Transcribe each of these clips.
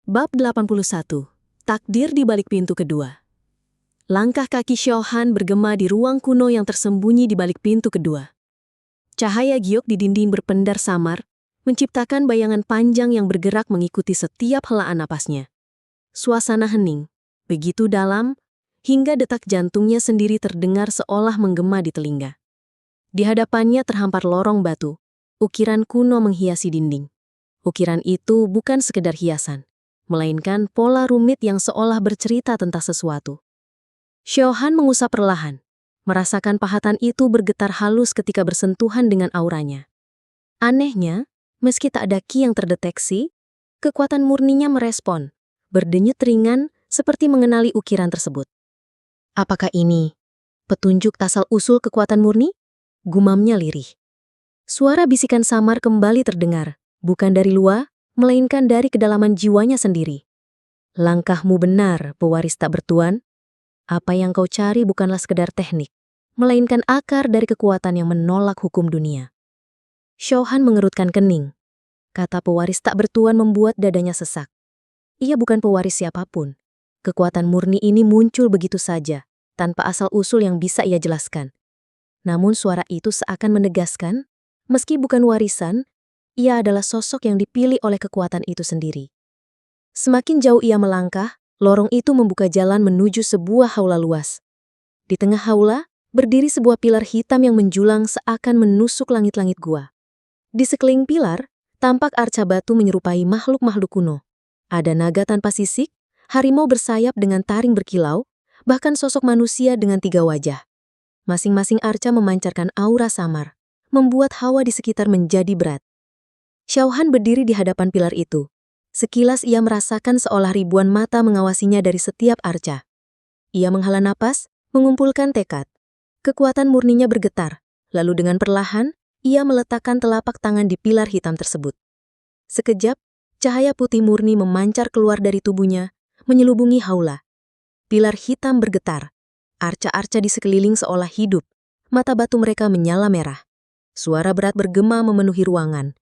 Bab 81. Takdir di balik pintu kedua. Langkah kaki Xiaohan bergema di ruang kuno yang tersembunyi di balik pintu kedua. Cahaya giok di dinding berpendar samar, menciptakan bayangan panjang yang bergerak mengikuti setiap helaan napasnya. Suasana hening, begitu dalam, hingga detak jantungnya sendiri terdengar seolah menggema di telinga. Di hadapannya terhampar lorong batu, ukiran kuno menghiasi dinding. Ukiran itu bukan sekedar hiasan, melainkan pola rumit yang seolah bercerita tentang sesuatu. Xiaohan mengusap perlahan, merasakan pahatan itu bergetar halus ketika bersentuhan dengan auranya. Anehnya, meski tak ada ki yang terdeteksi, kekuatan murninya merespon, berdenyut ringan seperti mengenali ukiran tersebut. Apakah ini petunjuk asal-usul kekuatan murni? Gumamnya lirih. Suara bisikan samar kembali terdengar, bukan dari luar, melainkan dari kedalaman jiwanya sendiri. Langkahmu benar, pewaris tak bertuan. Apa yang kau cari bukanlah sekedar teknik, melainkan akar dari kekuatan yang menolak hukum dunia. Xiaohan mengerutkan kening. Kata pewaris tak bertuan membuat dadanya sesak. Ia bukan pewaris siapapun. Kekuatan murni ini muncul begitu saja, tanpa asal-usul yang bisa ia jelaskan. Namun suara itu seakan menegaskan, meski bukan warisan, ia adalah sosok yang dipilih oleh kekuatan itu sendiri. Semakin jauh ia melangkah, lorong itu membuka jalan menuju sebuah haula luas. Di tengah haula, berdiri sebuah pilar hitam yang menjulang seakan menusuk langit-langit gua. Di sekeliling pilar, tampak arca batu menyerupai makhluk-makhluk kuno. Ada naga tanpa sisik, harimau bersayap dengan taring berkilau, bahkan sosok manusia dengan 3 wajah. Masing-masing arca memancarkan aura samar, membuat hawa di sekitar menjadi berat. Xiaohan berdiri di hadapan pilar itu. Sekilas ia merasakan seolah ribuan mata mengawasinya dari setiap arca. Ia menghela napas, mengumpulkan tekad. Kekuatan murninya bergetar, lalu dengan perlahan, ia meletakkan telapak tangan di pilar hitam tersebut. Sekejap, cahaya putih murni memancar keluar dari tubuhnya, menyelubungi haula. Pilar hitam bergetar. Arca-arca di sekeliling seolah hidup. Mata batu mereka menyala merah. Suara berat bergema memenuhi ruangan.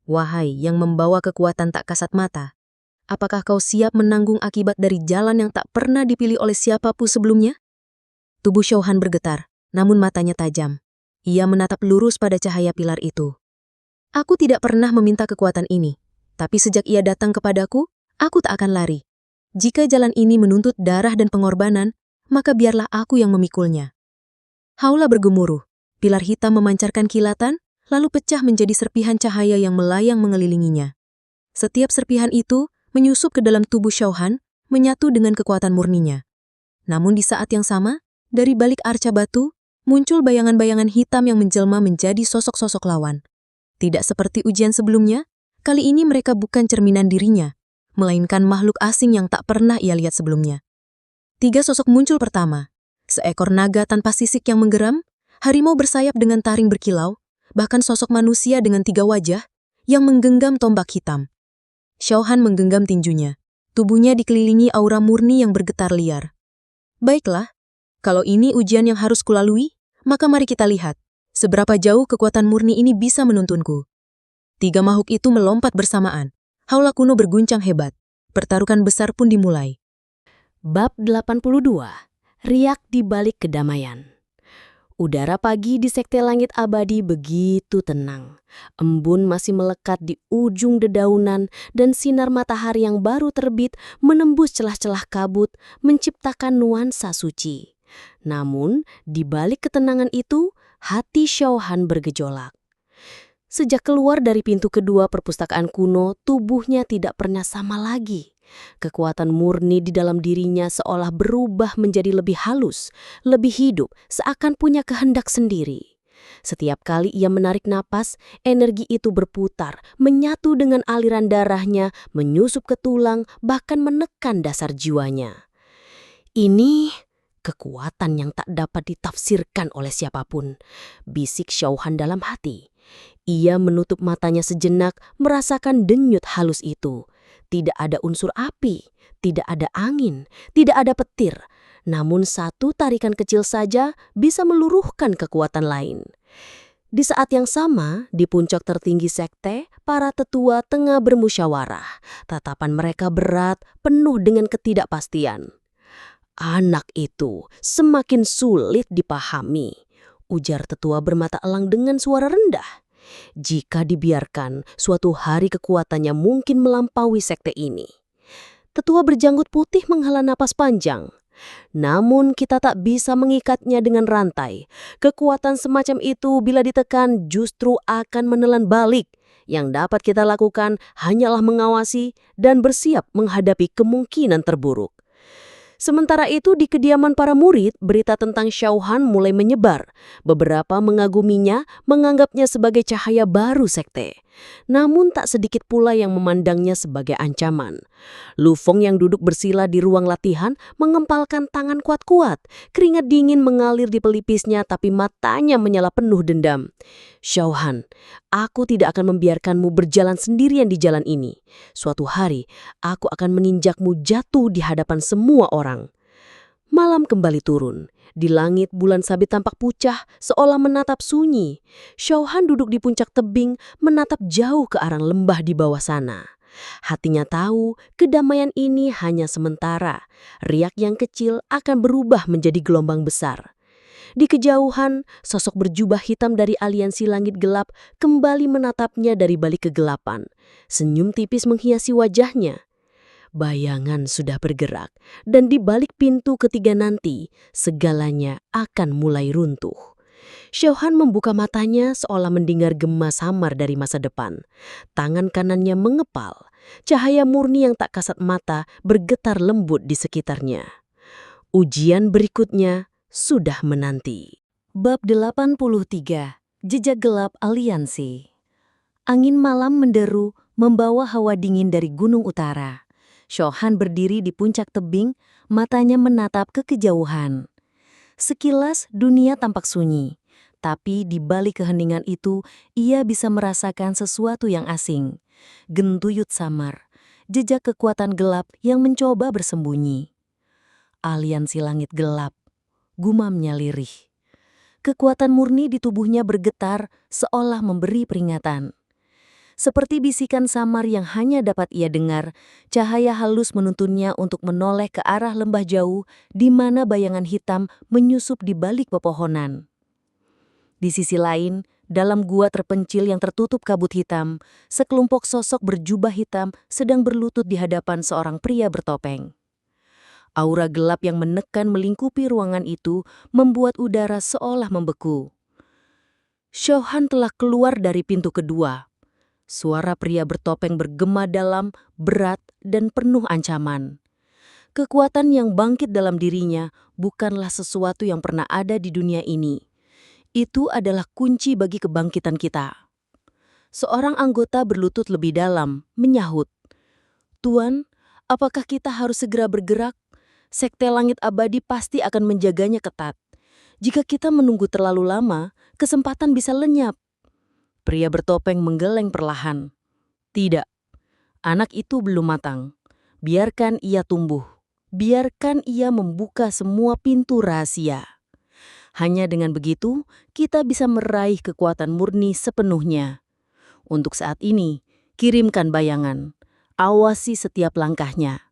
Wahai yang membawa kekuatan tak kasat mata, apakah kau siap menanggung akibat dari jalan yang tak pernah dipilih oleh siapapun sebelumnya? Tubuh Xiaohan bergetar, namun matanya tajam. Ia menatap lurus pada cahaya pilar itu. Aku tidak pernah meminta kekuatan ini, tapi sejak ia datang kepadaku, aku tak akan lari. Jika jalan ini menuntut darah dan pengorbanan, maka biarlah aku yang memikulnya. Haula bergemuruh, pilar hitam memancarkan kilatan, lalu pecah menjadi serpihan cahaya yang melayang mengelilinginya. Setiap serpihan itu menyusup ke dalam tubuh Xiaohan, menyatu dengan kekuatan murninya. Namun di saat yang sama, dari balik arca batu, muncul bayangan-bayangan hitam yang menjelma menjadi sosok-sosok lawan. Tidak seperti ujian sebelumnya, kali ini mereka bukan cerminan dirinya, melainkan makhluk asing yang tak pernah ia lihat sebelumnya. 3 sosok muncul pertama, seekor naga tanpa sisik yang menggeram, harimau bersayap dengan taring berkilau, bahkan sosok manusia dengan 3 wajah yang menggenggam tombak hitam. Xiaohan menggenggam tinjunya. Tubuhnya dikelilingi aura murni yang bergetar liar. Baiklah, kalau ini ujian yang harus kulalui, maka mari kita lihat seberapa jauh kekuatan murni ini bisa menuntunku. 3 makhluk itu melompat bersamaan. Haula kuno berguncang hebat. Pertaruhan besar pun dimulai. Bab 82. Riak di balik kedamaian. Udara pagi di sekte langit abadi begitu tenang. Embun masih melekat di ujung dedaunan dan sinar matahari yang baru terbit menembus celah-celah kabut menciptakan nuansa suci. Namun, di balik ketenangan itu, hati Xiaohan bergejolak. Sejak keluar dari pintu kedua perpustakaan kuno, tubuhnya tidak pernah sama lagi. Kekuatan murni di dalam dirinya seolah berubah menjadi lebih halus, lebih hidup, seakan punya kehendak sendiri. Setiap kali ia menarik napas, energi itu berputar, menyatu dengan aliran darahnya, menyusup ke tulang, bahkan menekan dasar jiwanya. Ini kekuatan yang tak dapat ditafsirkan oleh siapapun, bisik Xiaohan dalam hati. Ia menutup matanya sejenak, merasakan denyut halus itu. Tidak ada unsur api, tidak ada angin, tidak ada petir. Namun satu tarikan kecil saja bisa meluruhkan kekuatan lain. Di saat yang sama, di puncak tertinggi sekte, para tetua tengah bermusyawarah. Tatapan mereka berat, penuh dengan ketidakpastian. Anak itu semakin sulit dipahami, ujar tetua bermata elang dengan suara rendah. Jika dibiarkan, suatu hari kekuatannya mungkin melampaui sekte ini. Tetua berjanggut putih menghela napas panjang. Namun kita tak bisa mengikatnya dengan rantai. Kekuatan semacam itu bila ditekan justru akan menelan balik. Yang dapat kita lakukan hanyalah mengawasi dan bersiap menghadapi kemungkinan terburuk. Sementara itu di kediaman para murid, berita tentang Xiaohan mulai menyebar. Beberapa mengaguminya, menganggapnya sebagai cahaya baru sekte. Namun tak sedikit pula yang memandangnya sebagai ancaman. Lu Feng yang duduk bersila di ruang latihan mengempalkan tangan kuat-kuat. Keringat dingin mengalir di pelipisnya tapi matanya menyala penuh dendam. Xiaohan, aku tidak akan membiarkanmu berjalan sendirian di jalan ini. Suatu hari, aku akan menginjakmu jatuh di hadapan semua orang. Malam kembali turun. Di langit bulan sabit tampak pucah, seolah menatap sunyi. Xiaohan duduk di puncak tebing, menatap jauh ke arah lembah di bawah sana. Hatinya tahu, kedamaian ini hanya sementara. Riak yang kecil akan berubah menjadi gelombang besar. Di kejauhan, sosok berjubah hitam dari aliansi langit gelap kembali menatapnya dari balik kegelapan. Senyum tipis menghiasi wajahnya. Bayangan sudah bergerak, dan di balik pintu ketiga nanti, segalanya akan mulai runtuh. Xiaohan membuka matanya seolah mendengar gema samar dari masa depan. Tangan kanannya mengepal. Cahaya murni yang tak kasat mata bergetar lembut di sekitarnya. Ujian berikutnya sudah menanti. Bab 83. Jejak gelap aliansi. Angin malam menderu, membawa hawa dingin dari gunung utara. Xiaohan berdiri di puncak tebing, matanya menatap ke kejauhan. Sekilas dunia tampak sunyi, tapi di balik keheningan itu ia bisa merasakan sesuatu yang asing. Gentuyut samar, jejak kekuatan gelap yang mencoba bersembunyi. Aliansi langit gelap, gumamnya lirih. Kekuatan murni di tubuhnya bergetar seolah memberi peringatan. Seperti bisikan samar yang hanya dapat ia dengar, cahaya halus menuntunnya untuk menoleh ke arah lembah jauh di mana bayangan hitam menyusup di balik pepohonan. Di sisi lain, dalam gua terpencil yang tertutup kabut hitam, sekelompok sosok berjubah hitam sedang berlutut di hadapan seorang pria bertopeng. Aura gelap yang menekan melingkupi ruangan itu membuat udara seolah membeku. Xiaohan telah keluar dari pintu kedua. Suara pria bertopeng bergema dalam, berat, dan penuh ancaman. Kekuatan yang bangkit dalam dirinya bukanlah sesuatu yang pernah ada di dunia ini. Itu adalah kunci bagi kebangkitan kita. Seorang anggota berlutut lebih dalam, menyahut. Tuan, apakah kita harus segera bergerak? Sekte Langit Abadi pasti akan menjaganya ketat. Jika kita menunggu terlalu lama, kesempatan bisa lenyap. Pria bertopeng menggeleng perlahan. Tidak, anak itu belum matang. Biarkan ia tumbuh. Biarkan ia membuka semua pintu rahasia. Hanya dengan begitu, kita bisa meraih kekuatan murni sepenuhnya. Untuk saat ini, kirimkan bayangan. Awasi setiap langkahnya.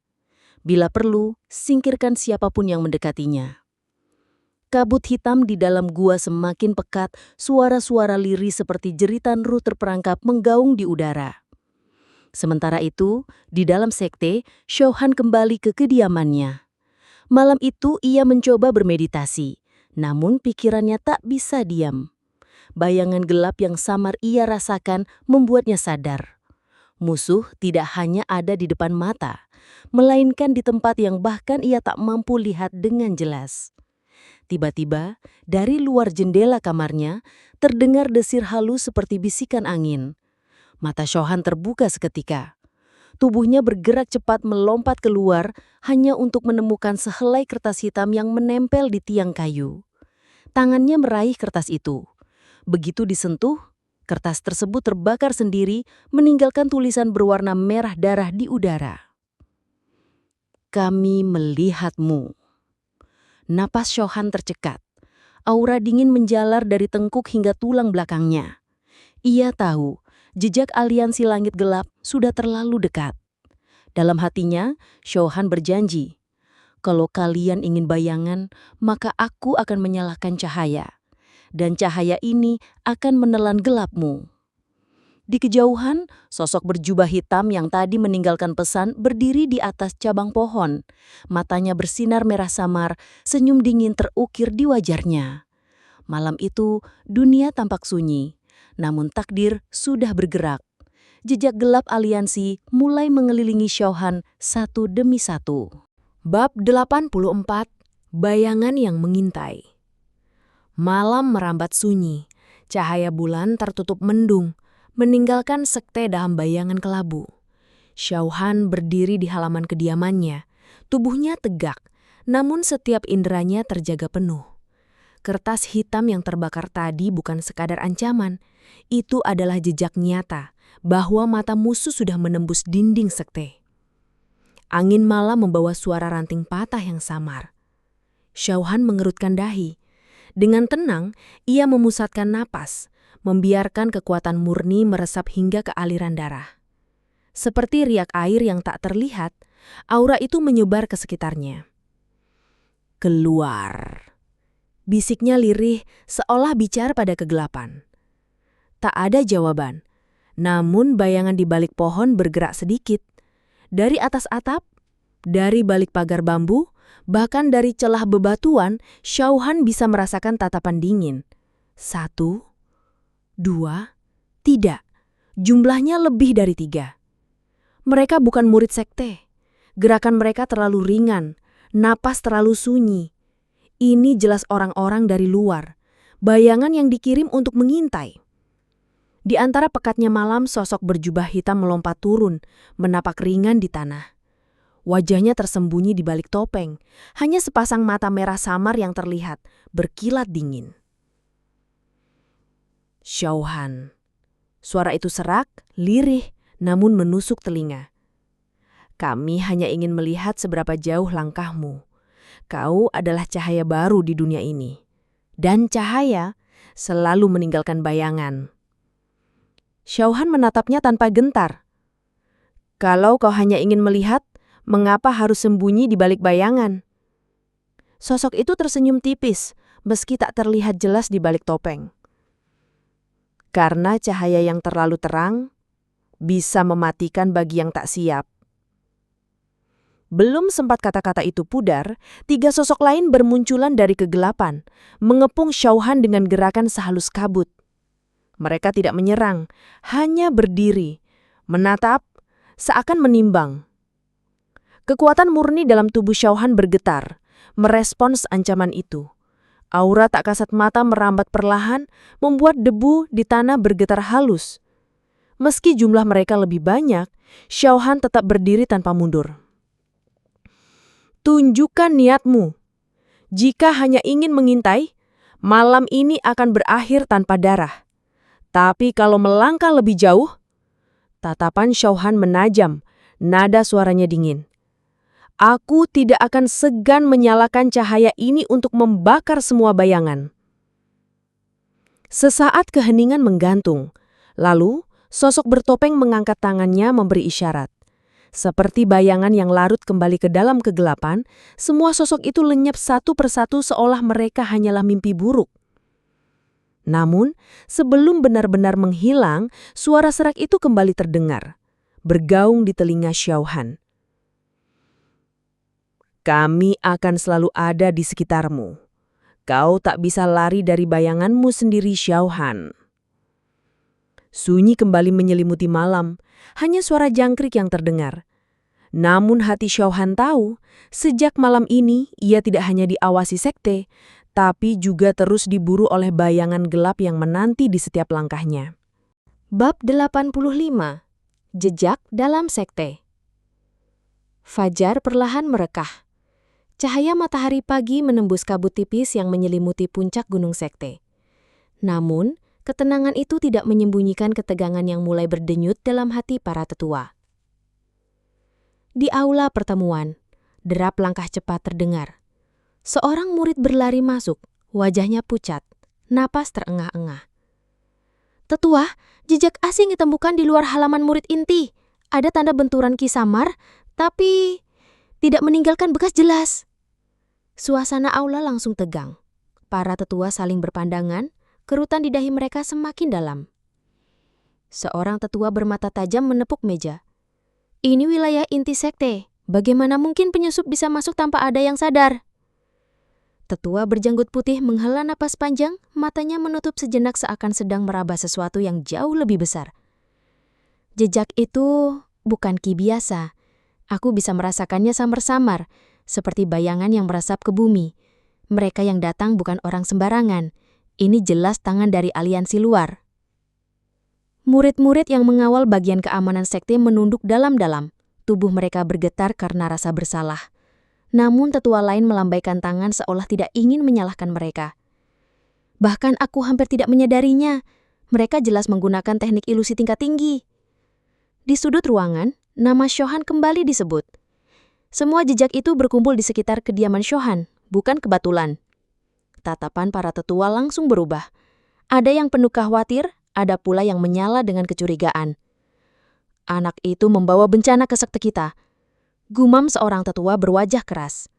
Bila perlu, singkirkan siapapun yang mendekatinya. Kabut hitam di dalam gua semakin pekat, suara-suara lirih seperti jeritan ruh terperangkap menggaung di udara. Sementara itu, di dalam sekte, Xiaohan kembali ke kediamannya. Malam itu ia mencoba bermeditasi, namun pikirannya tak bisa diam. Bayangan gelap yang samar ia rasakan membuatnya sadar. Musuh tidak hanya ada di depan mata, melainkan di tempat yang bahkan ia tak mampu lihat dengan jelas. Tiba-tiba, dari luar jendela kamarnya, terdengar desir halus seperti bisikan angin. Mata Xiaohan terbuka seketika. Tubuhnya bergerak cepat melompat keluar hanya untuk menemukan sehelai kertas hitam yang menempel di tiang kayu. Tangannya meraih kertas itu. Begitu disentuh, kertas tersebut terbakar sendiri, meninggalkan tulisan berwarna merah darah di udara. Kami melihatmu. Napas Xiaohan tercekat. Aura dingin menjalar dari tengkuk hingga tulang belakangnya. Ia tahu, jejak aliansi langit gelap sudah terlalu dekat. Dalam hatinya, Xiaohan berjanji, "Kalau kalian ingin bayangan, maka aku akan menyalakan cahaya. Dan cahaya ini akan menelan gelapmu." Di kejauhan, sosok berjubah hitam yang tadi meninggalkan pesan berdiri di atas cabang pohon. Matanya bersinar merah samar, senyum dingin terukir di wajahnya. Malam itu, dunia tampak sunyi. Namun takdir sudah bergerak. Jejak gelap aliansi mulai mengelilingi Xiaohan satu demi satu. Bab 84, Bayangan yang mengintai. Malam merambat sunyi, cahaya bulan tertutup mendung, meninggalkan sekte dalam bayangan kelabu. Xiaohan berdiri di halaman kediamannya, tubuhnya tegak, namun setiap inderanya terjaga penuh. Kertas hitam yang terbakar tadi bukan sekadar ancaman, itu adalah jejak nyata bahwa mata musuh sudah menembus dinding sekte. Angin malam membawa suara ranting patah yang samar. Xiaohan mengerutkan dahi. Dengan tenang, ia memusatkan napas, membiarkan kekuatan murni meresap hingga ke aliran darah. Seperti riak air yang tak terlihat, aura itu menyebar ke sekitarnya. "Keluar," bisiknya lirih seolah bicara pada kegelapan. Tak ada jawaban, namun bayangan di balik pohon bergerak sedikit. Dari atas atap, dari balik pagar bambu, bahkan dari celah bebatuan, Xiaohan bisa merasakan tatapan dingin. 1, 2, tidak. Jumlahnya lebih dari 3. Mereka bukan murid sekte. Gerakan mereka terlalu ringan, napas terlalu sunyi. Ini jelas orang-orang dari luar, bayangan yang dikirim untuk mengintai. Di antara pekatnya malam, sosok berjubah hitam melompat turun, menapak ringan di tanah. Wajahnya tersembunyi di balik topeng, hanya sepasang mata merah samar yang terlihat, berkilat dingin. "Xiaohan." Suara itu serak, lirih, namun menusuk telinga. "Kami hanya ingin melihat seberapa jauh langkahmu. Kau adalah cahaya baru di dunia ini. Dan cahaya selalu meninggalkan bayangan." Xiaohan menatapnya tanpa gentar. "Kalau kau hanya ingin melihat, mengapa harus sembunyi di balik bayangan?" Sosok itu tersenyum tipis, meski tak terlihat jelas di balik topeng. "Karena cahaya yang terlalu terang bisa mematikan bagi yang tak siap." Belum sempat kata-kata itu pudar, 3 sosok lain bermunculan dari kegelapan, mengepung Xiaohan dengan gerakan sehalus kabut. Mereka tidak menyerang, hanya berdiri, menatap, seakan menimbang. Kekuatan murni dalam tubuh Xiaohan bergetar, merespons ancaman itu. Aura tak kasat mata merambat perlahan, membuat debu di tanah bergetar halus. Meski jumlah mereka lebih banyak, Xiaohan tetap berdiri tanpa mundur. "Tunjukkan niatmu. Jika hanya ingin mengintai, malam ini akan berakhir tanpa darah. Tapi kalau melangkah lebih jauh..." Tatapan Xiaohan menajam, nada suaranya dingin. "Aku tidak akan segan menyalakan cahaya ini untuk membakar semua bayangan." Sesaat keheningan menggantung, lalu sosok bertopeng mengangkat tangannya memberi isyarat. Seperti bayangan yang larut kembali ke dalam kegelapan, semua sosok itu lenyap satu persatu seolah mereka hanyalah mimpi buruk. Namun, sebelum benar-benar menghilang, suara serak itu kembali terdengar, bergaung di telinga Xiaohan. "Kami akan selalu ada di sekitarmu. Kau tak bisa lari dari bayanganmu sendiri, Xiaohan." Sunyi kembali menyelimuti malam, hanya suara jangkrik yang terdengar. Namun hati Xiaohan tahu, sejak malam ini ia tidak hanya diawasi sekte, tapi juga terus diburu oleh bayangan gelap yang menanti di setiap langkahnya. Bab 85. Jejak dalam sekte. Fajar perlahan merekah. Cahaya matahari pagi menembus kabut tipis yang menyelimuti puncak gunung sekte. Namun, ketenangan itu tidak menyembunyikan ketegangan yang mulai berdenyut dalam hati para tetua. Di aula pertemuan, derap langkah cepat terdengar. Seorang murid berlari masuk, Wajahnya pucat, napas terengah-engah. Tetua, jejak asing ditemukan di luar halaman murid inti. Ada tanda benturan Ki Samar, tapi tidak meninggalkan bekas jelas. Suasana aula langsung tegang. Para tetua saling berpandangan, kerutan di dahi mereka semakin dalam. Seorang tetua bermata tajam menepuk meja. Ini wilayah inti sekte. Bagaimana mungkin penyusup bisa masuk tanpa ada yang sadar? Tetua berjanggut putih menghela napas panjang, matanya menutup sejenak seakan sedang meraba sesuatu yang jauh lebih besar. Jejak itu bukan ki biasa. Aku bisa merasakannya samar-samar, seperti bayangan yang meresap ke bumi. Mereka yang datang bukan orang sembarangan. Ini jelas tangan dari aliansi luar. Murid-murid yang mengawal bagian keamanan sekte menunduk dalam-dalam. Tubuh mereka bergetar karena rasa bersalah. Namun tetua lain melambaikan tangan seolah tidak ingin menyalahkan mereka. Bahkan aku hampir tidak menyadarinya. Mereka jelas menggunakan teknik ilusi tingkat tinggi. Di sudut ruangan, nama Shohan kembali disebut. Semua jejak itu berkumpul di sekitar kediaman Shohan, bukan kebetulan. Tatapan para tetua langsung berubah. Ada yang penuh khawatir, ada pula yang menyala dengan kecurigaan. Anak itu membawa bencana ke sekte kita. Gumam seorang tetua berwajah keras.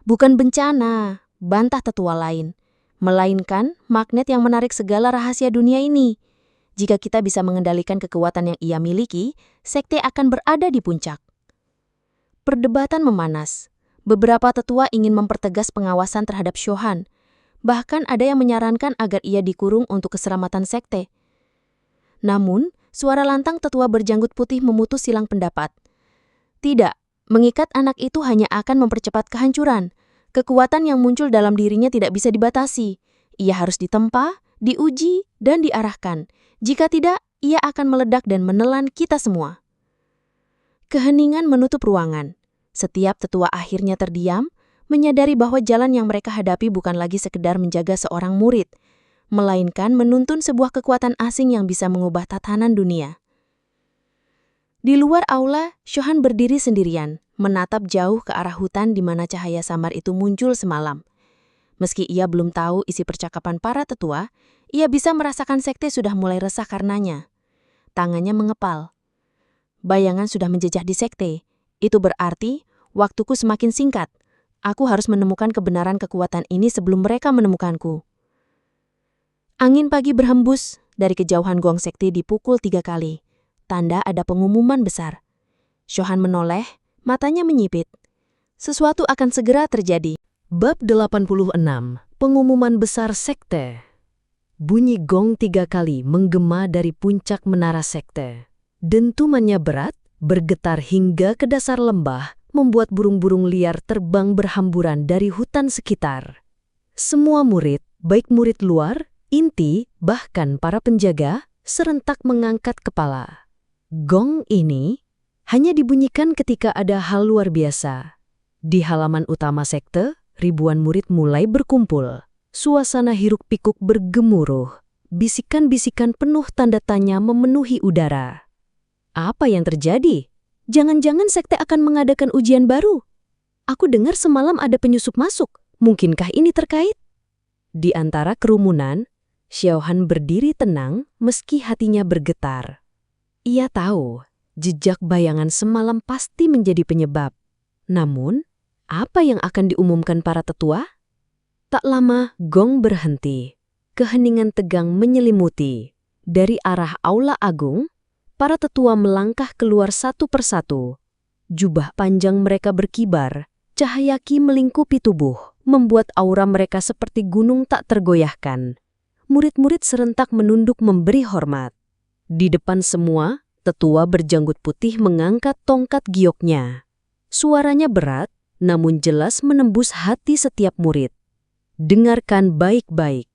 Bukan bencana, bantah tetua lain. Melainkan magnet yang menarik segala rahasia dunia ini. Jika kita bisa mengendalikan kekuatan yang ia miliki, sekte akan berada di puncak. Perdebatan memanas. Beberapa tetua ingin mempertegas pengawasan terhadap Shohan. Bahkan ada yang menyarankan agar ia dikurung untuk keselamatan sekte. Namun, suara lantang tetua berjanggut putih memutus silang pendapat. Tidak. Mengikat anak itu hanya akan mempercepat kehancuran. Kekuatan yang muncul dalam dirinya tidak bisa dibatasi. Ia harus ditempa, diuji, dan diarahkan. Jika tidak, ia akan meledak dan menelan kita semua. Keheningan menutup ruangan. Setiap tetua akhirnya terdiam, menyadari bahwa jalan yang mereka hadapi bukan lagi sekedar menjaga seorang murid, melainkan menuntun sebuah kekuatan asing yang bisa mengubah tatanan dunia. Di luar aula, Shohan berdiri sendirian, menatap jauh ke arah hutan di mana cahaya samar itu muncul semalam. Meski ia belum tahu isi percakapan para tetua, ia bisa merasakan sekte sudah mulai resah karenanya. Tangannya mengepal. Bayangan sudah menjejak di sekte. Itu berarti waktuku semakin singkat. Aku harus menemukan kebenaran kekuatan ini sebelum mereka menemukanku. Angin pagi berhembus, dari kejauhan gong sekte dipukul 3 kali. Tanda ada pengumuman besar. Shohan menoleh, matanya menyipit. Sesuatu akan segera terjadi. Bab 86. Pengumuman besar sekte. Bunyi gong 3 kali menggema dari puncak menara sekte. Dentumannya berat, bergetar hingga ke dasar lembah, membuat burung-burung liar terbang berhamburan dari hutan sekitar. Semua murid, baik murid luar, inti, bahkan para penjaga, serentak mengangkat kepala. Gong ini hanya dibunyikan ketika ada hal luar biasa. Di halaman utama sekte, ribuan murid mulai berkumpul. Suasana hiruk-pikuk bergemuruh. Bisikan-bisikan penuh tanda tanya memenuhi udara. Apa yang terjadi? Jangan-jangan sekte akan mengadakan ujian baru? Aku dengar semalam ada penyusup masuk. Mungkinkah ini terkait? Di antara kerumunan, Shohan berdiri tenang meski hatinya bergetar. Ia tahu, jejak bayangan semalam pasti menjadi penyebab. Namun, apa yang akan diumumkan para tetua? Tak lama, gong berhenti. Keheningan tegang menyelimuti. Dari arah aula agung, para tetua melangkah keluar satu persatu. Jubah panjang mereka berkibar, cahaya ki melingkupi tubuh, membuat aura mereka seperti gunung tak tergoyahkan. Murid-murid serentak menunduk memberi hormat. Di depan semua, tetua berjanggut putih mengangkat tongkat gioknya. Suaranya berat, namun jelas menembus hati setiap murid. Dengarkan baik-baik.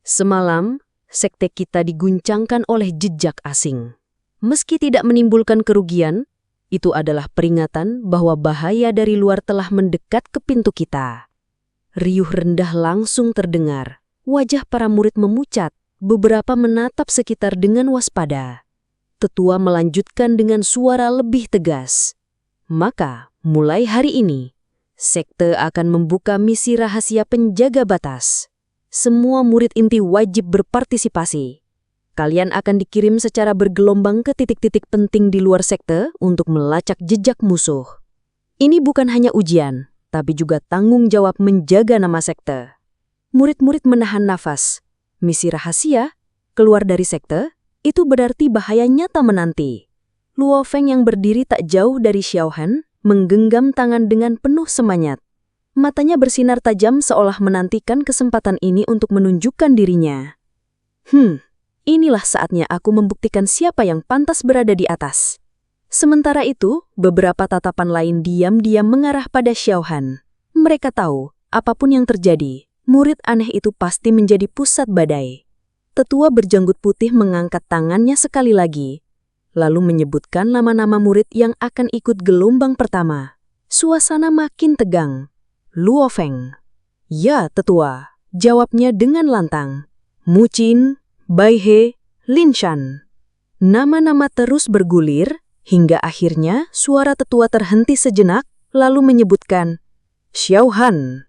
Semalam, sekte kita diguncangkan oleh jejak asing. Meski tidak menimbulkan kerugian, itu adalah peringatan bahwa bahaya dari luar telah mendekat ke pintu kita. Riuh rendah langsung terdengar. Wajah para murid memucat. Beberapa menatap sekitar dengan waspada. Tetua melanjutkan dengan suara lebih tegas. Maka, mulai hari ini, sekte akan membuka misi rahasia penjaga batas. Semua murid inti wajib berpartisipasi. Kalian akan dikirim secara bergelombang ke titik-titik penting di luar sekte untuk melacak jejak musuh. Ini bukan hanya ujian, tapi juga tanggung jawab menjaga nama sekte. Murid-murid menahan nafas. Misi rahasia, keluar dari sekte, itu berarti bahaya nyata menanti. Luo Feng yang berdiri tak jauh dari Xiaohan menggenggam tangan dengan penuh semangat. Matanya bersinar tajam seolah menantikan kesempatan ini untuk menunjukkan dirinya. Inilah saatnya aku membuktikan siapa yang pantas berada di atas. Sementara itu, beberapa tatapan lain diam-diam mengarah pada Xiaohan. Mereka tahu, apapun yang terjadi, murid aneh itu pasti menjadi pusat badai. Tetua berjanggut putih mengangkat tangannya sekali lagi, lalu menyebutkan nama-nama murid yang akan ikut gelombang pertama. Suasana makin tegang. Luo Feng. Ya, tetua, jawabnya dengan lantang. Mu Qin, Bai He, Lin Shan. Nama-nama terus bergulir, hingga akhirnya suara tetua terhenti sejenak, lalu menyebutkan, Xiaohan.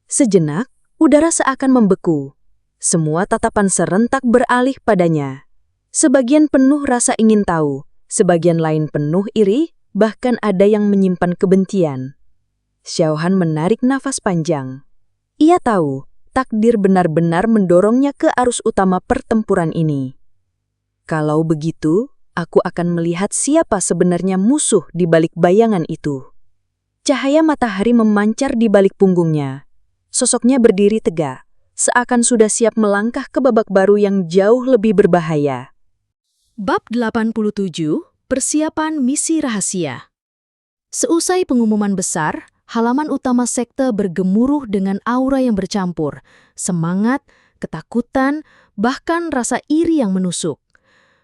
Sejenak, udara seakan membeku. Semua tatapan serentak beralih padanya. Sebagian penuh rasa ingin tahu, sebagian lain penuh iri, bahkan ada yang menyimpan kebencian. Xiaohan menarik nafas panjang. Ia tahu, takdir benar-benar mendorongnya ke arus utama pertempuran ini. Kalau begitu, aku akan melihat siapa sebenarnya musuh di balik bayangan itu. Cahaya matahari memancar di balik punggungnya. Sosoknya berdiri tegak, seakan sudah siap melangkah ke babak baru yang jauh lebih berbahaya. Bab 87, Persiapan Misi Rahasia. Seusai pengumuman besar, halaman utama sekte bergemuruh dengan aura yang bercampur, semangat, ketakutan, bahkan rasa iri yang menusuk.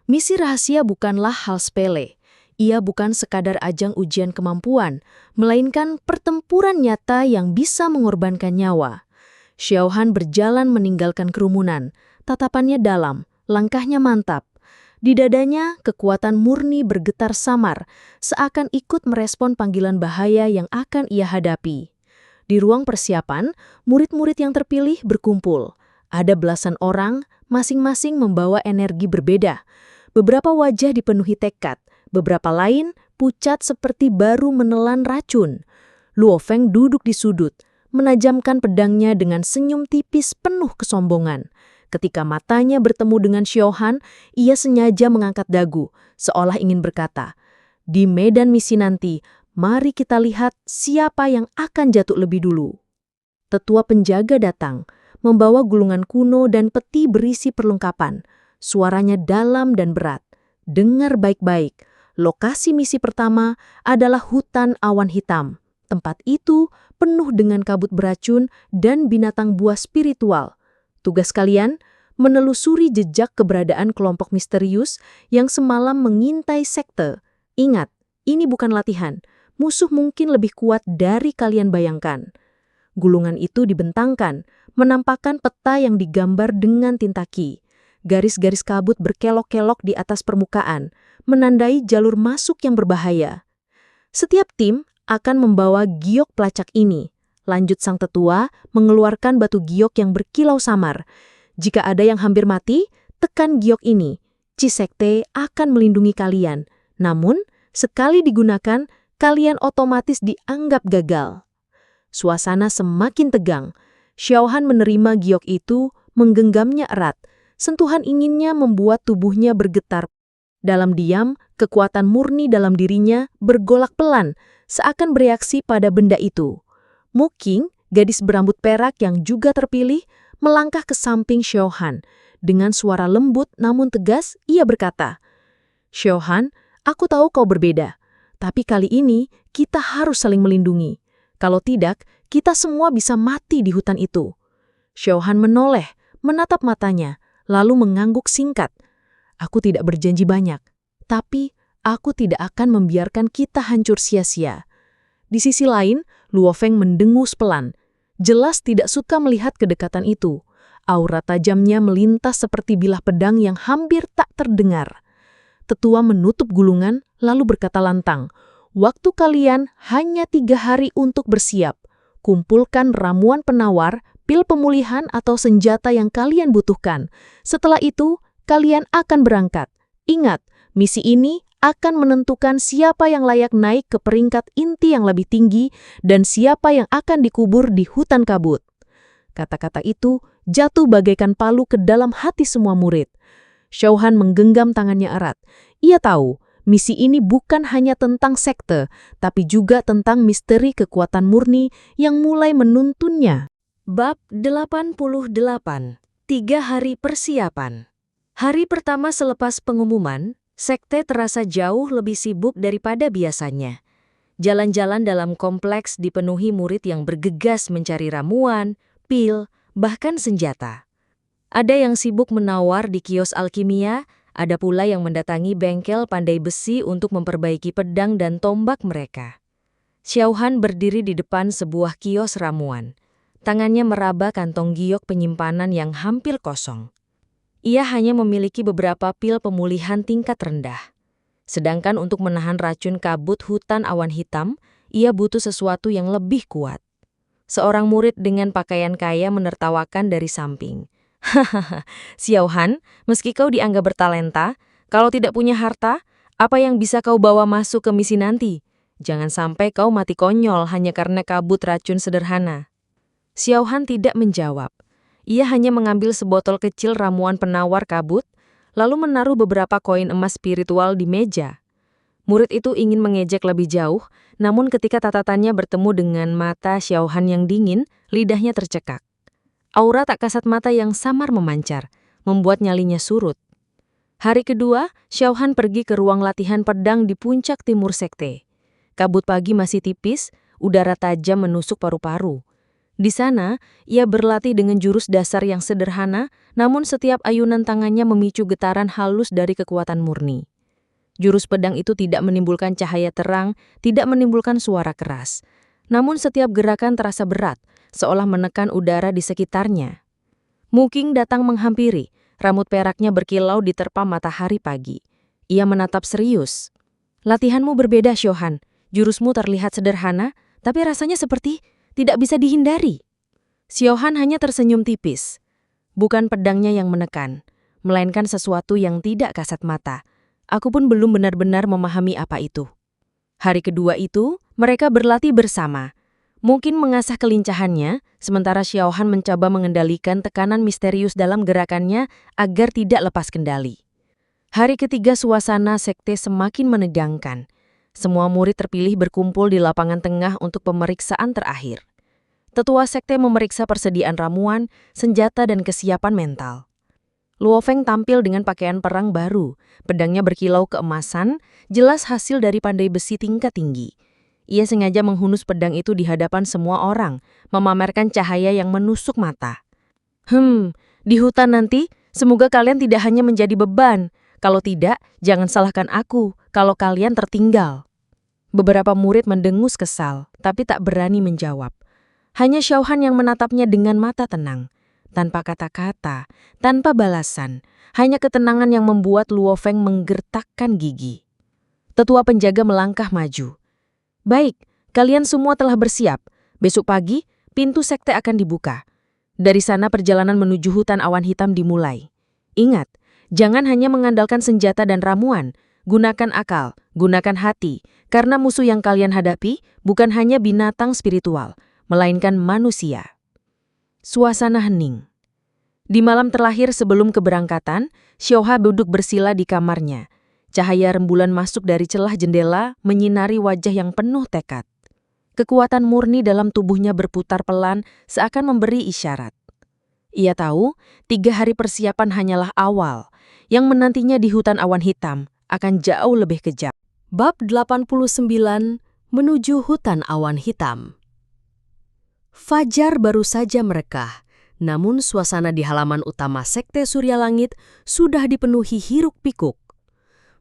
Misi rahasia bukanlah hal sepele. Ia bukan sekadar ajang ujian kemampuan, melainkan pertempuran nyata yang bisa mengorbankan nyawa. Xiaohan berjalan meninggalkan kerumunan, tatapannya dalam, langkahnya mantap. Di dadanya, kekuatan murni bergetar samar, seakan ikut merespon panggilan bahaya yang akan ia hadapi. Di ruang persiapan, murid-murid yang terpilih berkumpul. Ada belasan orang, masing-masing membawa energi berbeda. Beberapa wajah dipenuhi tekad, beberapa lain pucat seperti baru menelan racun. Luo Feng duduk di sudut, menajamkan pedangnya dengan senyum tipis penuh kesombongan. Ketika matanya bertemu dengan Xiaohan, ia sengaja mengangkat dagu, seolah ingin berkata, di medan misi nanti, mari kita lihat siapa yang akan jatuh lebih dulu. Tetua penjaga datang, membawa gulungan kuno dan peti berisi perlengkapan. Suaranya dalam dan berat. Dengar baik-baik, lokasi misi pertama adalah hutan awan hitam. Tempat itu penuh dengan kabut beracun dan binatang buas spiritual. Tugas kalian, menelusuri jejak keberadaan kelompok misterius yang semalam mengintai sekte. Ingat, ini bukan latihan. Musuh mungkin lebih kuat dari kalian bayangkan. Gulungan itu dibentangkan, menampakkan peta yang digambar dengan tinta ki. Garis-garis kabut berkelok-kelok di atas permukaan, menandai jalur masuk yang berbahaya. Setiap tim akan membawa giok pelacak ini. Lanjut sang tetua, mengeluarkan batu giok yang berkilau samar. Jika ada yang hampir mati, tekan giok ini. Chi Sekte akan melindungi kalian. Namun, sekali digunakan, kalian otomatis dianggap gagal. Suasana semakin tegang. Xiaohan menerima giok itu, menggenggamnya erat. Sentuhan inginnya membuat tubuhnya bergetar. Dalam diam, kekuatan murni dalam dirinya bergolak pelan, seakan bereaksi pada benda itu. Mu Qin, gadis berambut perak yang juga terpilih, melangkah ke samping Xiaohan. Dengan suara lembut namun tegas, ia berkata, Xiaohan, aku tahu kau berbeda, tapi kali ini kita harus saling melindungi. Kalau tidak, kita semua bisa mati di hutan itu. Xiaohan menoleh, menatap matanya, lalu mengangguk singkat. Aku tidak berjanji banyak, tapi aku tidak akan membiarkan kita hancur sia-sia. Di sisi lain, Luo Feng mendengus pelan. Jelas tidak suka melihat kedekatan itu. Aura tajamnya melintas seperti bilah pedang yang hampir tak terdengar. Tetua menutup gulungan, lalu berkata lantang, waktu kalian hanya 3 hari untuk bersiap. Kumpulkan ramuan penawar, pil pemulihan atau senjata yang kalian butuhkan. Setelah itu, kalian akan berangkat. Ingat, misi ini akan menentukan siapa yang layak naik ke peringkat inti yang lebih tinggi dan siapa yang akan dikubur di hutan kabut. Kata-kata itu jatuh bagaikan palu ke dalam hati semua murid. Xiaohan menggenggam tangannya erat. Ia tahu, misi ini bukan hanya tentang sekte, tapi juga tentang misteri kekuatan murni yang mulai menuntunnya. Bab 88. 3 hari persiapan. Hari pertama selepas pengumuman, sekte terasa jauh lebih sibuk daripada biasanya. Jalan-jalan dalam kompleks dipenuhi murid yang bergegas mencari ramuan, pil, bahkan senjata. Ada yang sibuk menawar di kios alkimia, ada pula yang mendatangi bengkel pandai besi untuk memperbaiki pedang dan tombak mereka. Xiaohan berdiri di depan sebuah kios ramuan. Tangannya meraba kantong giok penyimpanan yang hampir kosong. Ia hanya memiliki beberapa pil pemulihan tingkat rendah. Sedangkan untuk menahan racun kabut hutan awan hitam, ia butuh sesuatu yang lebih kuat. Seorang murid dengan pakaian kaya menertawakan dari samping. Hahaha, Xiaohan, meski kau dianggap bertalenta, kalau tidak punya harta, apa yang bisa kau bawa masuk ke misi nanti? Jangan sampai kau mati konyol hanya karena kabut racun sederhana. Xiaohan tidak menjawab. Ia hanya mengambil sebotol kecil ramuan penawar kabut, lalu menaruh beberapa koin emas spiritual di meja. Murid itu ingin mengejek lebih jauh, namun ketika tatatannya bertemu dengan mata Xiaohan yang dingin, lidahnya tercekak. Aura tak kasat mata yang samar memancar, membuat nyalinya surut. Hari kedua, Xiaohan pergi ke ruang latihan pedang di puncak timur sekte. Kabut pagi masih tipis, udara tajam menusuk paru-paru. Di sana, ia berlatih dengan jurus dasar yang sederhana, namun setiap ayunan tangannya memicu getaran halus dari kekuatan murni. Jurus pedang itu tidak menimbulkan cahaya terang, tidak menimbulkan suara keras. Namun setiap gerakan terasa berat, seolah menekan udara di sekitarnya. Muking datang menghampiri, rambut peraknya berkilau diterpa matahari pagi. Ia menatap serius. Latihanmu berbeda, Xiaohan. Jurusmu terlihat sederhana, tapi rasanya seperti tidak bisa dihindari. Xiaohan hanya tersenyum tipis. Bukan pedangnya yang menekan, melainkan sesuatu yang tidak kasat mata. Aku pun belum benar-benar memahami apa itu. Hari kedua itu, mereka berlatih bersama. Mungkin mengasah kelincahannya, sementara Xiaohan mencoba mengendalikan tekanan misterius dalam gerakannya agar tidak lepas kendali. Hari ketiga suasana sekte semakin menegangkan. Semua murid terpilih berkumpul di lapangan tengah untuk pemeriksaan terakhir. Tetua sekte memeriksa persediaan ramuan, senjata dan kesiapan mental. Luo Feng tampil dengan pakaian perang baru, pedangnya berkilau keemasan, jelas hasil dari pandai besi tingkat tinggi. Ia sengaja menghunus pedang itu di hadapan semua orang, memamerkan cahaya yang menusuk mata. Di hutan nanti, semoga kalian tidak hanya menjadi beban. Kalau tidak, jangan salahkan aku kalau kalian tertinggal. Beberapa murid mendengus kesal, tapi tak berani menjawab. Hanya Xiaohan yang menatapnya dengan mata tenang. Tanpa kata-kata, tanpa balasan, hanya ketenangan yang membuat Luo Feng menggertakkan gigi. Tetua penjaga melangkah maju. Baik, kalian semua telah bersiap. Besok pagi, pintu sekte akan dibuka. Dari sana perjalanan menuju hutan awan hitam dimulai. Ingat, jangan hanya mengandalkan senjata dan ramuan. Gunakan akal, gunakan hati, karena musuh yang kalian hadapi bukan hanya binatang spiritual, melainkan manusia. Suasana hening. Di malam terakhir sebelum keberangkatan, Xiaohan duduk bersila di kamarnya. Cahaya rembulan masuk dari celah jendela menyinari wajah yang penuh tekad. Kekuatan murni dalam tubuhnya berputar pelan seakan memberi isyarat. Ia tahu, 3 hari persiapan hanyalah awal. Yang menantinya di hutan awan hitam akan jauh lebih kejam. Bab 89 menuju hutan awan hitam. Fajar baru saja merekah, namun suasana di halaman utama Sekte Surya Langit sudah dipenuhi hiruk-pikuk.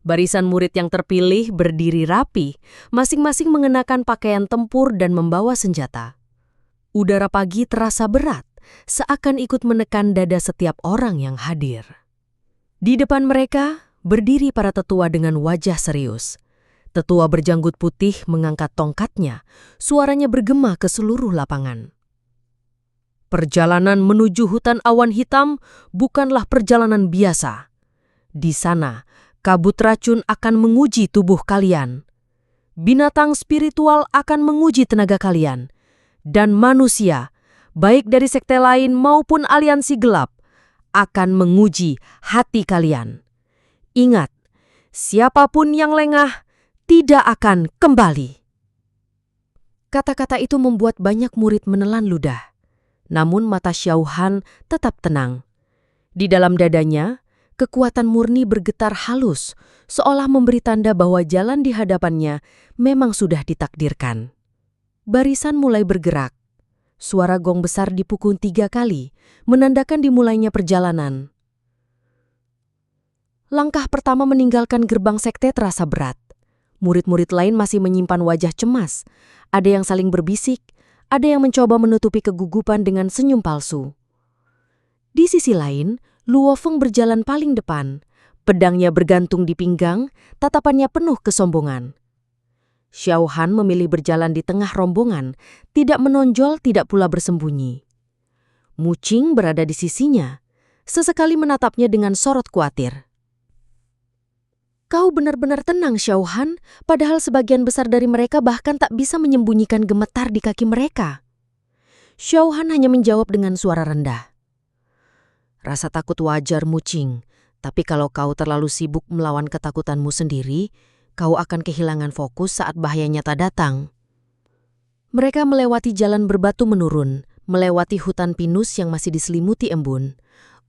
Barisan murid yang terpilih berdiri rapi, masing-masing mengenakan pakaian tempur dan membawa senjata. Udara pagi terasa berat, seakan ikut menekan dada setiap orang yang hadir. Di depan mereka, berdiri para tetua dengan wajah serius. Tetua berjanggut putih mengangkat tongkatnya, suaranya bergema ke seluruh lapangan. Perjalanan menuju hutan awan hitam bukanlah perjalanan biasa. Di sana, kabut racun akan menguji tubuh kalian. Binatang spiritual akan menguji tenaga kalian. Dan manusia, baik dari sekte lain maupun aliansi gelap, akan menguji hati kalian. Ingat, siapapun yang lengah tidak akan kembali. Kata-kata itu membuat banyak murid menelan ludah. Namun mata Xiao Han tetap tenang. Di dalam dadanya, kekuatan murni bergetar halus, seolah memberi tanda bahwa jalan di hadapannya memang sudah ditakdirkan. Barisan mulai bergerak. Suara gong besar dipukul 3 kali, menandakan dimulainya perjalanan. Langkah pertama meninggalkan gerbang sekte terasa berat. Murid-murid lain masih menyimpan wajah cemas. Ada yang saling berbisik, ada yang mencoba menutupi kegugupan dengan senyum palsu. Di sisi lain, Luo Feng berjalan paling depan. Pedangnya bergantung di pinggang, tatapannya penuh kesombongan. Xiao Han memilih berjalan di tengah rombongan, tidak menonjol, tidak pula bersembunyi. Mu Qing berada di sisinya, sesekali menatapnya dengan sorot khawatir. Kau benar-benar tenang, Xiao Han, padahal sebagian besar dari mereka bahkan tak bisa menyembunyikan gemetar di kaki mereka. Xiao Han hanya menjawab dengan suara rendah. Rasa takut wajar, Mu Qing, tapi kalau kau terlalu sibuk melawan ketakutanmu sendiri, kau akan kehilangan fokus saat bahaya nyata datang. Mereka melewati jalan berbatu menurun, melewati hutan pinus yang masih diselimuti embun.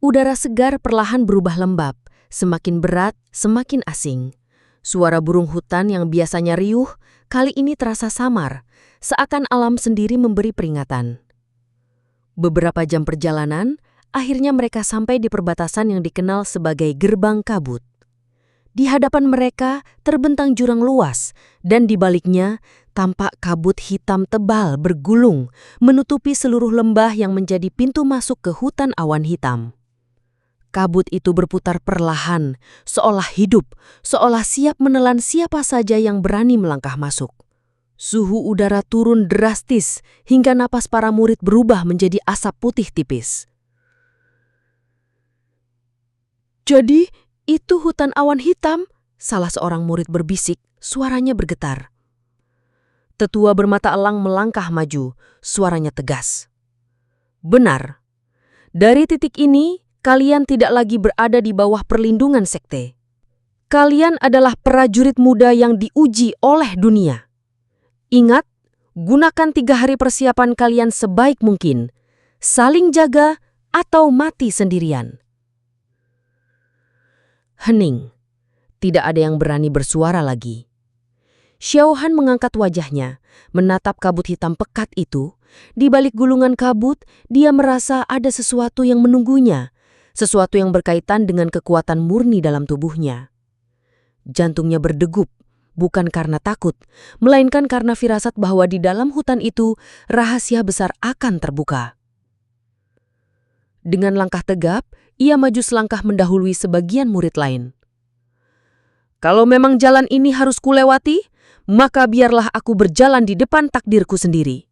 Udara segar perlahan berubah lembab. Semakin berat, semakin asing. Suara burung hutan yang biasanya riuh, kali ini terasa samar, seakan alam sendiri memberi peringatan. Beberapa jam perjalanan, akhirnya mereka sampai di perbatasan yang dikenal sebagai Gerbang Kabut. Di hadapan mereka terbentang jurang luas, dan di baliknya tampak kabut hitam tebal bergulung, menutupi seluruh lembah yang menjadi pintu masuk ke hutan awan hitam. Kabut itu berputar perlahan, seolah hidup, seolah siap menelan siapa saja yang berani melangkah masuk. Suhu udara turun drastis hingga napas para murid berubah menjadi asap putih tipis. Jadi, itu hutan awan hitam? Salah seorang murid berbisik, suaranya bergetar. Tetua bermata elang melangkah maju, suaranya tegas. Benar, dari titik ini, kalian tidak lagi berada di bawah perlindungan sekte. Kalian adalah prajurit muda yang diuji oleh dunia. Ingat, gunakan 3 hari persiapan kalian sebaik mungkin. Saling jaga atau mati sendirian. Hening. Tidak ada yang berani bersuara lagi. Xiao Han mengangkat wajahnya, menatap kabut hitam pekat itu. Di balik gulungan kabut, dia merasa ada sesuatu yang menunggunya. Sesuatu yang berkaitan dengan kekuatan murni dalam tubuhnya. Jantungnya berdegup, bukan karena takut, melainkan karena firasat bahwa di dalam hutan itu rahasia besar akan terbuka. Dengan langkah tegap, ia maju selangkah mendahului sebagian murid lain. Kalau memang jalan ini harus kulewati, maka biarlah aku berjalan di depan takdirku sendiri.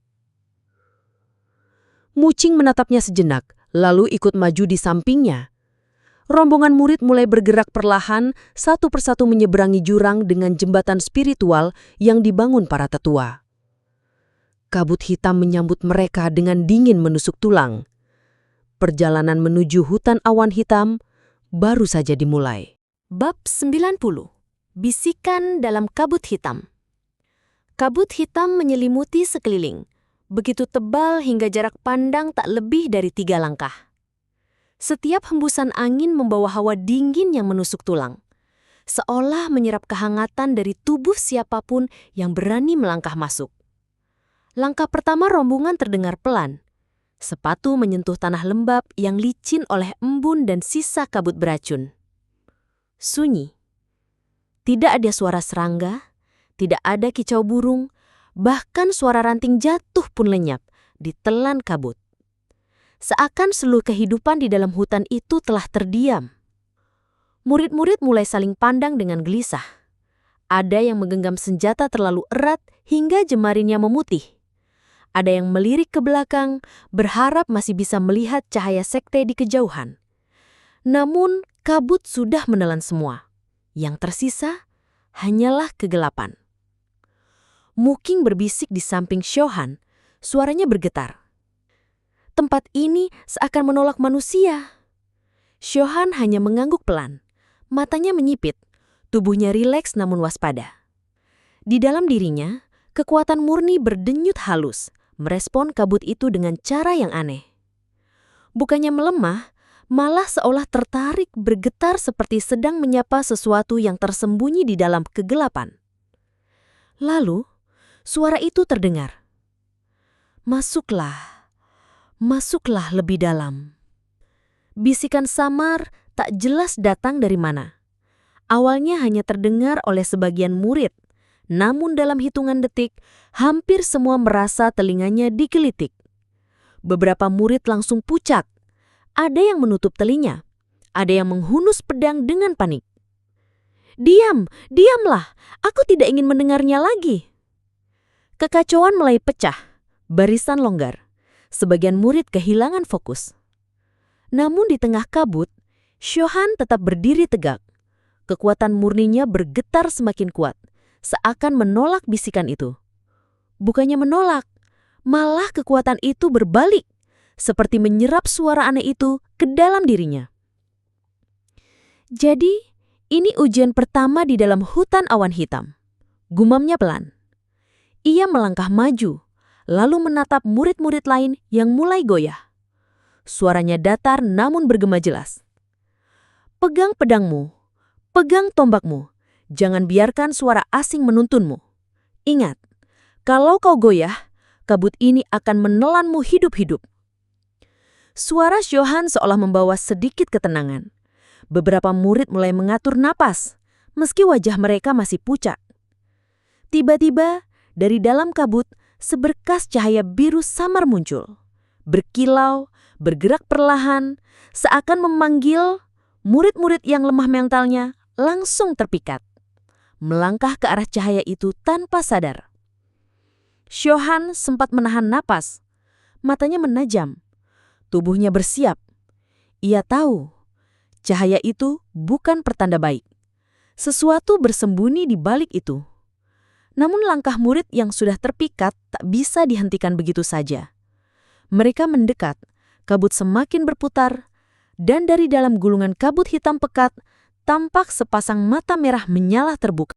Mu Qing menatapnya sejenak, lalu ikut maju di sampingnya. Rombongan murid mulai bergerak perlahan, satu persatu menyeberangi jurang dengan jembatan spiritual yang dibangun para tetua. Kabut hitam menyambut mereka dengan dingin menusuk tulang. Perjalanan menuju hutan awan hitam baru saja dimulai. Bab 90. Bisikan dalam kabut hitam. Kabut hitam menyelimuti sekeliling. Begitu tebal hingga jarak pandang tak lebih dari 3 langkah. Setiap hembusan angin membawa hawa dingin yang menusuk tulang, seolah menyerap kehangatan dari tubuh siapapun yang berani melangkah masuk. Langkah pertama rombongan terdengar pelan. Sepatu menyentuh tanah lembab yang licin oleh embun dan sisa kabut beracun. Sunyi. Tidak ada suara serangga, tidak ada kicau burung, bahkan suara ranting jatuh pun lenyap, ditelan kabut. Seakan seluruh kehidupan di dalam hutan itu telah terdiam. Murid-murid mulai saling pandang dengan gelisah. Ada yang menggenggam senjata terlalu erat hingga jemarinya memutih. Ada yang melirik ke belakang, berharap masih bisa melihat cahaya sekte di kejauhan. Namun, kabut sudah menelan semua. Yang tersisa hanyalah kegelapan. Muking berbisik di samping Shohan, suaranya bergetar. Tempat ini seakan menolak manusia. Shohan hanya mengangguk pelan. Matanya menyipit, tubuhnya rileks namun waspada. Di dalam dirinya, kekuatan murni berdenyut halus, merespon kabut itu dengan cara yang aneh. Bukannya melemah, malah seolah tertarik bergetar seperti sedang menyapa sesuatu yang tersembunyi di dalam kegelapan. Lalu, suara itu terdengar. Masuklah, masuklah lebih dalam. Bisikan samar tak jelas datang dari mana. Awalnya hanya terdengar oleh sebagian murid, namun dalam hitungan detik, hampir semua merasa telinganya digelitik. Beberapa murid langsung pucat. Ada yang menutup telinga. Ada yang menghunus pedang dengan panik. Diam, diamlah, aku tidak ingin mendengarnya lagi. Kekacauan mulai pecah, barisan longgar. Sebagian murid kehilangan fokus. Namun di tengah kabut, Shohan tetap berdiri tegak. Kekuatan murninya bergetar semakin kuat, seakan menolak bisikan itu. Bukannya menolak, malah kekuatan itu berbalik, seperti menyerap suara aneh itu ke dalam dirinya. Jadi, ini ujian pertama di dalam hutan awan hitam. Gumamnya pelan. Ia melangkah maju, lalu menatap murid-murid lain yang mulai goyah. Suaranya datar namun bergema jelas. Pegang pedangmu, pegang tombakmu, jangan biarkan suara asing menuntunmu. Ingat, kalau kau goyah, kabut ini akan menelanmu hidup-hidup. Suara Shohan seolah membawa sedikit ketenangan. Beberapa murid mulai mengatur napas, meski wajah mereka masih pucat. Tiba-tiba, dari dalam kabut, seberkas cahaya biru samar muncul. Berkilau, bergerak perlahan, seakan memanggil murid-murid yang lemah mentalnya langsung terpikat. Melangkah ke arah cahaya itu tanpa sadar. Shohan sempat menahan napas. Matanya menajam. Tubuhnya bersiap. Ia tahu, cahaya itu bukan pertanda baik. Sesuatu bersembunyi di balik itu. Namun langkah murid yang sudah terpikat tak bisa dihentikan begitu saja. Mereka mendekat, kabut semakin berputar, dan dari dalam gulungan kabut hitam pekat, tampak sepasang mata merah menyala terbuka.